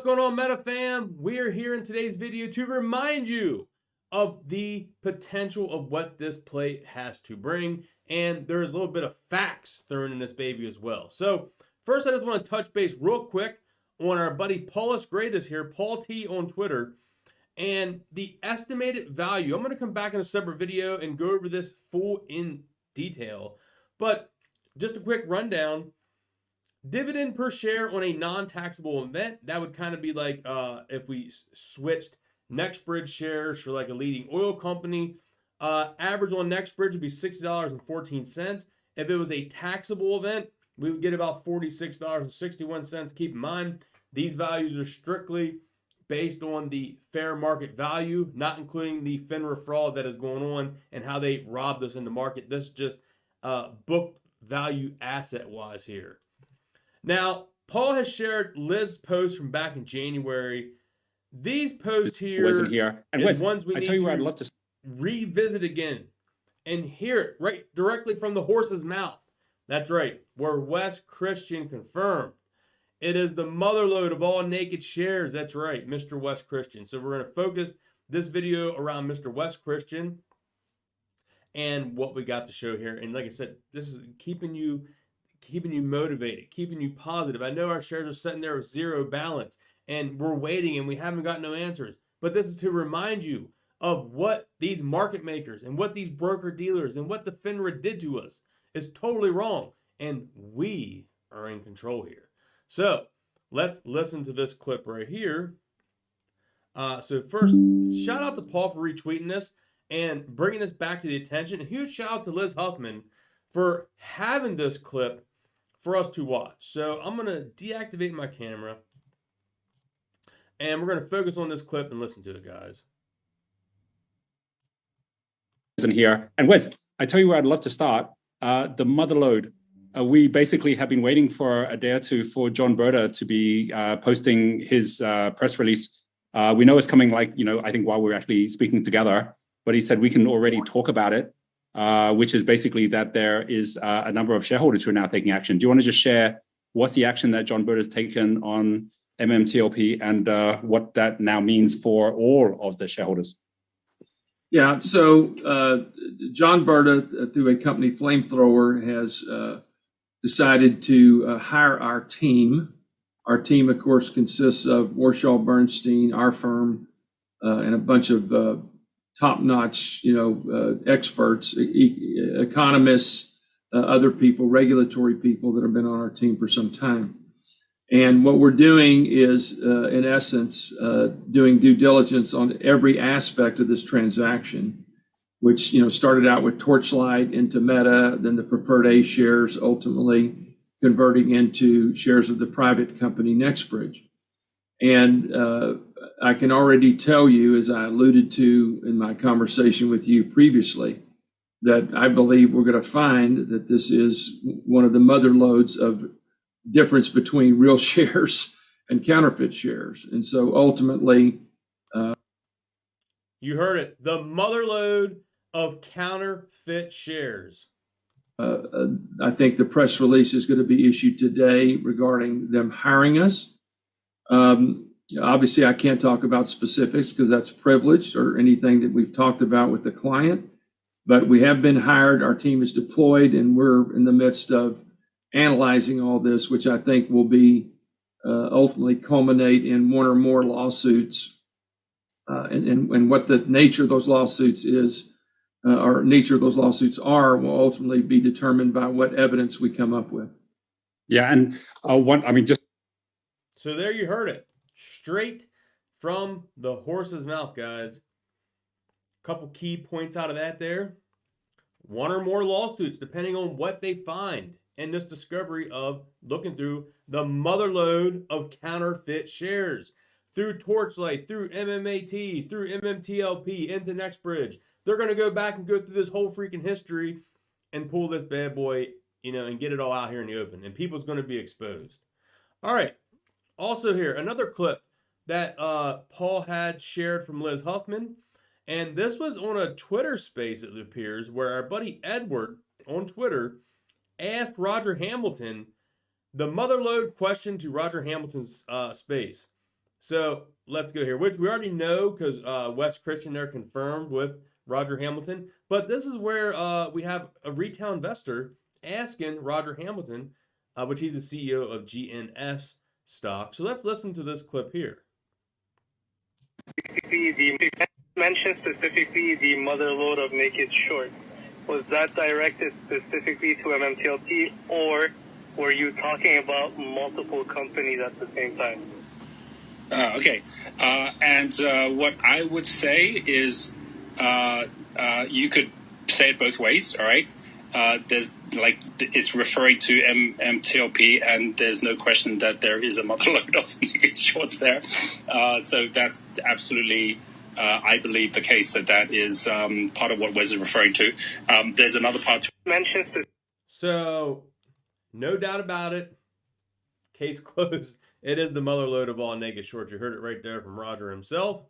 going on, Meta fam? We are here in today's video to remind you of the potential of what this play has to bring, and there's a little bit of facts thrown in this baby as well. So first, I just want to touch base real quick on our buddy Paulus Greatest here, Paul T on Twitter, and the estimated value. I'm going to come back in a separate video and go over this full in detail, but just a quick rundown. Dividend per share on a non-taxable event, that would kind of be like if we switched Nextbridge shares for like a leading oil company. Average on Nextbridge would be $60.14. If it was a taxable event, we would get about $46.61. Keep in mind, these values are strictly based on the fair market value, not including the FINRA fraud that is going on and how they robbed us in the market. This is just book value asset-wise here. Now, Paul has shared Liz's post from back in January. These posts here wasn't here. And is ones we need I'd to love to revisit again and hear it right directly from the horse's mouth. That's right, where Wes Christian confirmed. It is the motherload of all naked shares. That's right, Mr. Wes Christian. So we're going to focus this video around Mr. Wes Christian and what we got to show here. And like I said, this is keeping you motivated, keeping you positive. I know our shares are sitting there with zero balance and we're waiting and we haven't got no answers. But this is to remind you of what these market makers and what these broker dealers and what the FINRA did to us is totally wrong. And we are in control here. So let's listen to this clip right here. So first, shout out to Paul for retweeting this and bringing this back to the attention. A huge shout out to Liz Huffman for having this clip for us to watch. So I'm going to deactivate my camera and we're going to focus on this clip and listen to it, guys. Isn't here. And Wes, I tell you where I'd love to start. The Motherload. We basically have been waiting for a day or two for John Berta to be posting his press release. We know it's coming, like, I think while we're actually speaking together, but he said we can already talk about it. Which is basically that there is a number of shareholders who are now taking action. Do you want to just share what's the action that John Berta has taken on MMTLP and what that now means for all of the shareholders? Yeah, so John Berta, through a company, Flamethrower, has decided to hire our team. Our team, of course, consists of Warshaw Bernstein, our firm, and a bunch of top-notch, experts, economists, other people, regulatory people that have been on our team for some time. And what we're doing is, in essence, doing due diligence on every aspect of this transaction, which, started out with Torchlight into Meta, then the preferred A shares, ultimately converting into shares of the private company Nextbridge. And I can already tell you, as I alluded to in my conversation with you previously, that I believe we're going to find that this is one of the motherloads of difference between real shares and counterfeit shares. And so ultimately... you heard it. The motherload of counterfeit shares. I think the press release is going to be issued today regarding them hiring us. Obviously, I can't talk about specifics because that's privileged or anything that we've talked about with the client, but we have been hired. Our team is deployed and we're in the midst of analyzing all this, which I think will be ultimately culminate in one or more lawsuits. And what the nature of those lawsuits is, or nature of those lawsuits are, will ultimately be determined by what evidence we come up with. Yeah, and So there you heard it. Straight from the horse's mouth, guys. Couple key points out of that there. One or more lawsuits, depending on what they find in this discovery of looking through the motherload of counterfeit shares. Through Torchlight, through MMAT, through MMTLP, into Nextbridge. They're going to go back and go through this whole freaking history and pull this bad boy, and get it all out here in the open. And people's going to be exposed. All right. Also here, another clip that Paul had shared from Liz Huffman. And this was on a Twitter space, it appears, where our buddy Edward on Twitter asked Roger Hamilton the motherload question to Roger Hamilton's space. So let's go here, which we already know because Wes Christian there confirmed with Roger Hamilton. But this is where we have a retail investor asking Roger Hamilton, which he's the CEO of GNS stock. So let's listen to this clip here. Mentioned specifically the Motherload of Naked Short. Was that directed specifically to MMTLP, or were you talking about multiple companies at the same time? Okay. And what I would say is you could say it both ways, all right? There's like it's referring to MMTLP, and there's no question that there is a motherload of naked shorts there. So that's absolutely, I believe, the case that is part of what Wes is referring to. There's another part. So, no doubt about it. Case closed. It is the motherload of all naked shorts. You heard it right there from Roger himself.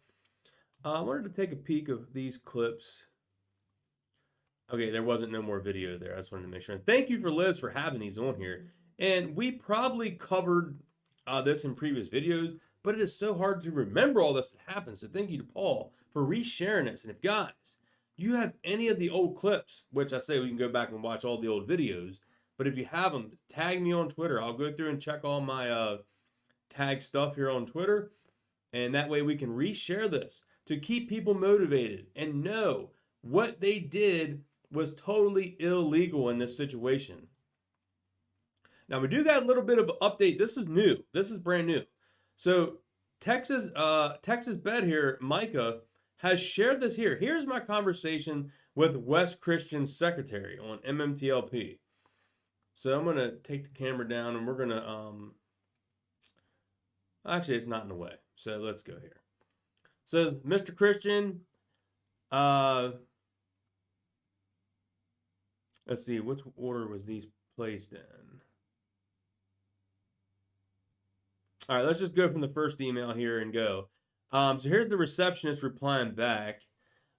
I wanted to take a peek of these clips. Okay, there wasn't no more video there. I just wanted to make sure. Thank you for Liz for having these on here. And we probably covered this in previous videos, but it is so hard to remember all this that happens. So thank you to Paul for resharing this. And if guys, you have any of the old clips, which I say we can go back and watch all the old videos, but if you have them, tag me on Twitter. I'll go through and check all my tag stuff here on Twitter. And that way we can reshare this to keep people motivated and know what they did was totally illegal in this situation. Now we do got a little bit of an update. This is new. This is brand new. So Texas Bed here, Micah, has shared this here. Here's my conversation with Wes Christian's secretary on MMTLP. So I'm going to take the camera down and we're going to, actually it's not in the way. So let's go here. It says, Mr. Christian, let's see, which order was these placed in? All right, let's just go from the first email here and go. So here's the receptionist replying back.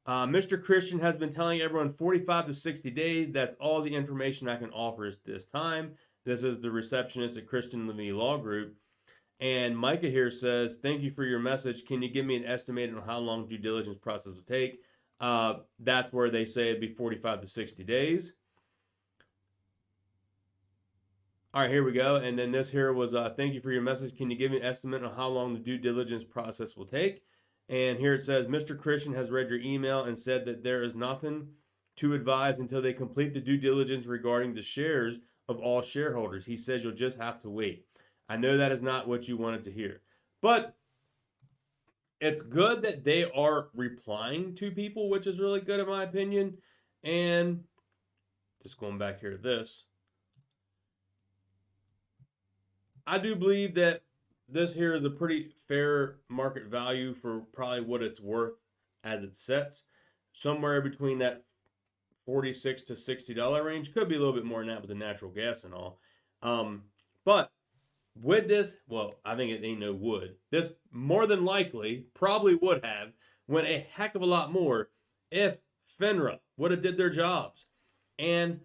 Mr. Christian has been telling everyone 45 to 60 days. That's all the information I can offer at this time. This is the receptionist at Christian Levy Law Group. And Micah here says, thank you for your message. Can you give me an estimate on how long due diligence process will take? That's where they say it'd be 45 to 60 days. All right, here we go. And then this here was, thank you for your message. Can you give me an estimate on how long the due diligence process will take? And here it says, Mr. Christian has read your email and said that there is nothing to advise until they complete the due diligence regarding the shares of all shareholders. He says you'll just have to wait. I know that is not what you wanted to hear. But it's good that they are replying to people, which is really good in my opinion. And just going back here to this. I do believe that this here is a pretty fair market value for probably what it's worth as it sets. Somewhere between that $46 to $60 range. Could be a little bit more than that with the natural gas and all. But would this, well, I think it ain't no would. This more than likely probably would have went a heck of a lot more if FINRA would have did their jobs and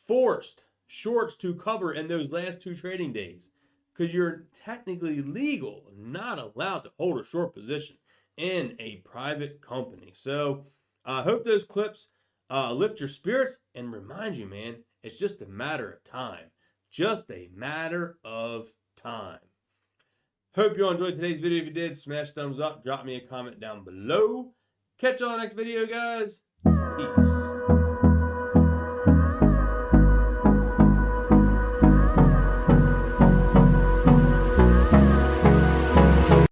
forced shorts to cover in those last two trading days. Because you're technically legal, not allowed to hold a short position in a private company. So I hope those clips lift your spirits and remind you, man, it's just a matter of time. Just a matter of time. Hope you all enjoyed today's video. If you did, smash thumbs up. Drop me a comment down below. Catch you on the next video, guys. Peace.